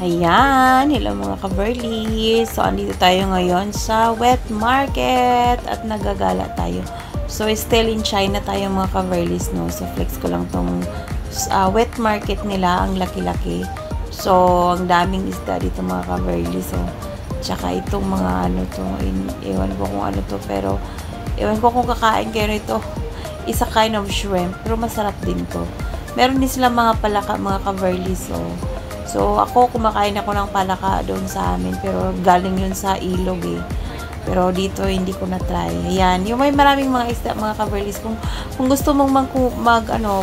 Ayan, hello mga ka-Verly. So, andito tayo ngayon sa wet market at nagagala tayo. So, still in China tayo mga ka-Verlys, no? So, flex ko lang tong wet market nila, ang laki-laki. So, ang daming isda dito mga ka-Verly. So, tsaka itong mga ano to, ewan ko kung ano to, pero ewan ko kung kakain kayo nito. Isa kind of shrimp, pero masarap din to. Meron din sila mga palaka mga ka-Verlys, So, ako, kumakain ako ng palaka doon sa amin. Pero, galing yun sa ilog eh. Pero, dito, hindi ko na-try. Ayan. Yung may maraming mga isda, mga ka-Verlys. Kung gusto mong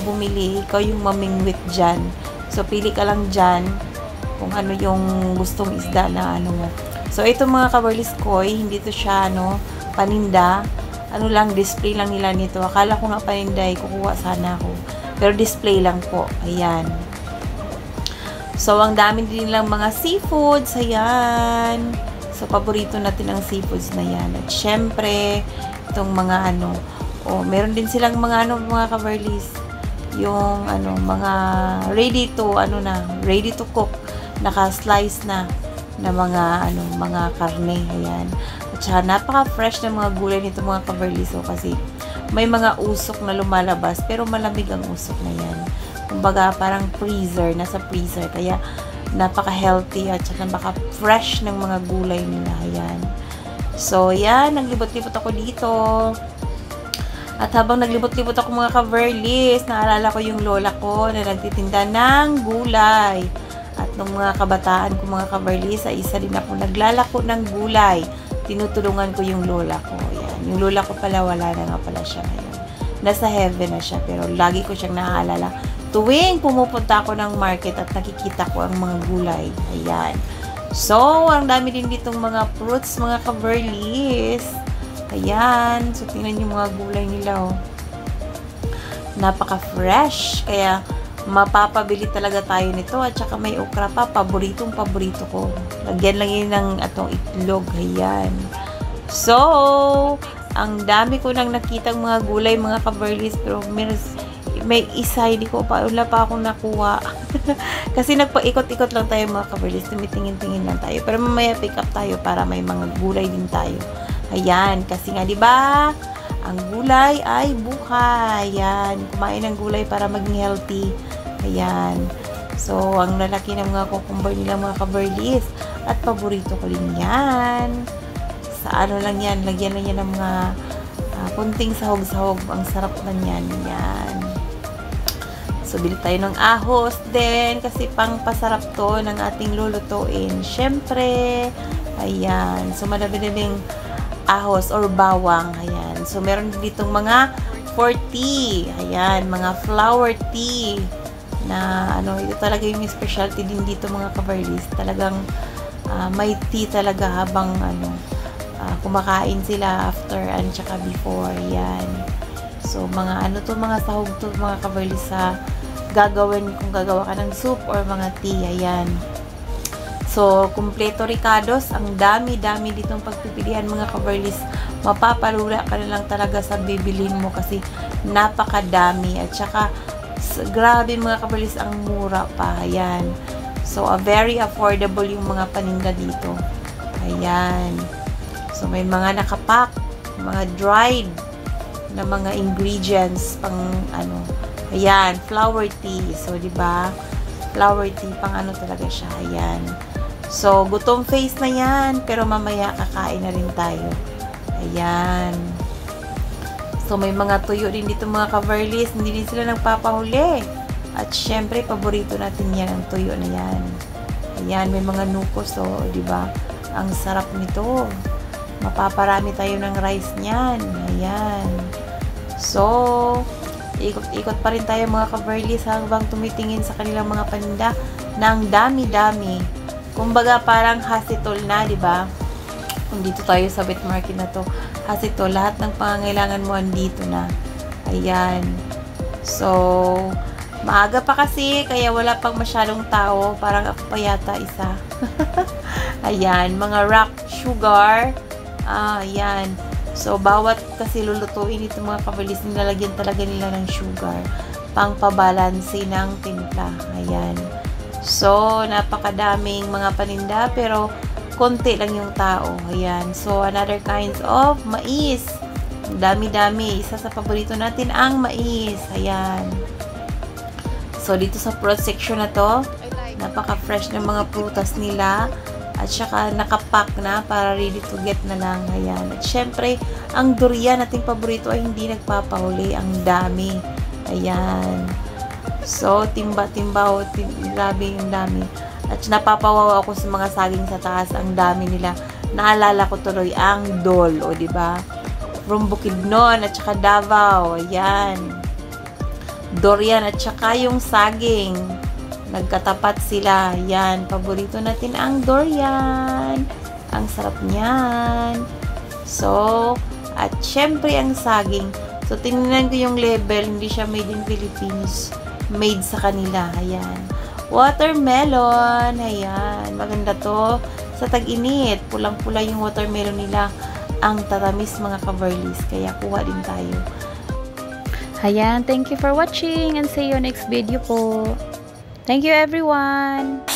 bumili, ikaw yung mamingwit dyan. So, pili ka lang dyan kung ano yung gustong isda na ano mo. So, ito mga ka-Verlys koi, hindi to siya, paninda. Ano lang, display lang nila nito. Akala ko nga paninda, kukuha sana ako. Pero, display lang po. Ayan. So, ang dami din nilang mga seafoods. Ayan. So, paborito natin ang seafoods na yan. At syempre, itong mga meron din silang mga mga ka-Verlys. Yung mga ready to cook. Naka-slice na mga karne. Ayan. At saka, napaka-fresh ng mga gulay nito mga ka-Verlys. So, kasi may mga usok na lumalabas, pero malamig ang usok na yan. Kumbaga, parang nasa freezer. Kaya, napaka-healthy at saka napaka-fresh ng mga gulay nila. Ayan. So, yan. Naglibot-libot ako dito. At habang naglibot-libot ako mga ka-Verlys, naalala ko yung lola ko na nagtitinda ng gulay. At nung mga kabataan ko mga ka-Verlys, ay isa din ako naglalako ng gulay. Tinutulungan ko yung lola ko. Ayan. Yung lola ko pala, wala na nga pala siya ngayon. Nasa heaven na siya, pero lagi ko siyang naaalala tuwing pumupunta ako ng market at nakikita ko ang mga gulay. Ayan. So, ang dami din ditong mga fruits, mga ka-Verlys. Ayan. So, tingnan yung mga gulay nila, Napaka-fresh. Kaya, mapapabili talaga tayo nito. At saka may okra pa. Paboritong paborito ko. Lagyan lang yun ng atong itlog. Ayan. So, ang dami ko nang nakitang mga gulay, mga ka-Verlys. Pero, may isa, wala pa akong nakuha. Kasi nagpaikot-ikot lang tayo mga ka-Verlys. Tumitingin-tingin lang tayo. Pero mamaya pick up tayo para may mga gulay din tayo. Ayan. Kasi nga, diba? Ang gulay ay buhay. Ayan. Kumain ng gulay para maging healthy. Ayan. So, ang lalaki ng mga cucumber nila mga ka-Verlys. At paborito ko rin yan. Sa lang yan. Lagyan lang yan ng mga kunting sahog-sahog. Ang sarap na yan. Yan. So, bili tayo ng ahos din kasi pang pasarap to ng ating lulutuin. Syempre, ayan. So, madami din ahos or bawang. Ayan. So, meron ditong mga for tea. Ayan. Mga flower tea. Na, ito talaga yung specialty din dito mga ka-Verlys. Talagang may tea talaga habang, kumakain sila after and tsaka before. Ayan. So, mga mga sahog to mga ka-Verlys sa kung gagawa ka ng soup or mga tea. Ayan. So, kumpleto ricados. Ang dami-dami ditong pagpipilian mga ka-Verlys. Mapapalula ka na lang talaga sa bibilin mo kasi napakadami. At saka, grabe mga ka-Verlys, ang mura pa. Ayan. So, very affordable yung mga paninda dito. Ayan. So, may mga nakapack, mga dried na mga ingredients pang ayan, flower tea. So, diba? Flower tea, pang talaga siya. Ayan. So, gutom face na yan. Pero mamaya, kakain na rin tayo. Ayan. So, may mga tuyo din dito mga ka-Verlys. Hindi din sila nagpapahuli. At syempre, paborito natin yan, ang tuyo na yan. Ayan, may mga nukos. So, diba? Ang sarap nito. Mapaparami tayo ng rice niyan. Ayan. So, ikot-ikot pa rin tayo mga ka-Verlys habang tumitingin sa kanilang mga paninda ng dami-dami. Kumbaga parang hasitol na, di ba? Kung dito tayo sa wet market na to, hasitol, lahat ng pangangailangan mo andito na. Ayan. So, maaga pa kasi, kaya wala pang masyadong tao. Parang ako pa yata isa. Ayan, mga rock sugar. Ayan. So, bawat kasi lulutuin ito mga ka-Verlys, nilalagyan talaga nila ng sugar pang pabalansi ng timpla. Ayan. So, napakadaming mga paninda pero konti lang yung tao. Ayan. So, another kinds of mais. Dami-dami. Isa sa paborito natin ang mais. Ayan. So, dito sa fruit section na to, napaka-fresh ng mga prutas nila. At saka nakapack na para ready to get na lang. Ayan. At syempre, ang durian nating paborito ay hindi nagpapahuli. Ang dami. Ayan. So, timba-timba. Grabe yung dami. At napapawawa ako sa mga saging sa taas. Ang dami nila. Naalala ko tuloy ang Dole. O, diba? From Bukidnon at saka Davao. Ayan. Durian at saka yung saging. Nagkatapat sila. Yan. Paborito natin ang durian. Ang sarap niyan. So, at syempre ang saging. So, tingnan ko yung label. Hindi siya made in Philippines. Made sa kanila. Ayan. Watermelon. Ayan. Maganda to. Sa tag-init. Pulang-pula yung watermelon nila. Ang tatamis mga kabarlis. Kaya kuha din tayo. Ayan. Thank you for watching and see you next video po. Thank you everyone!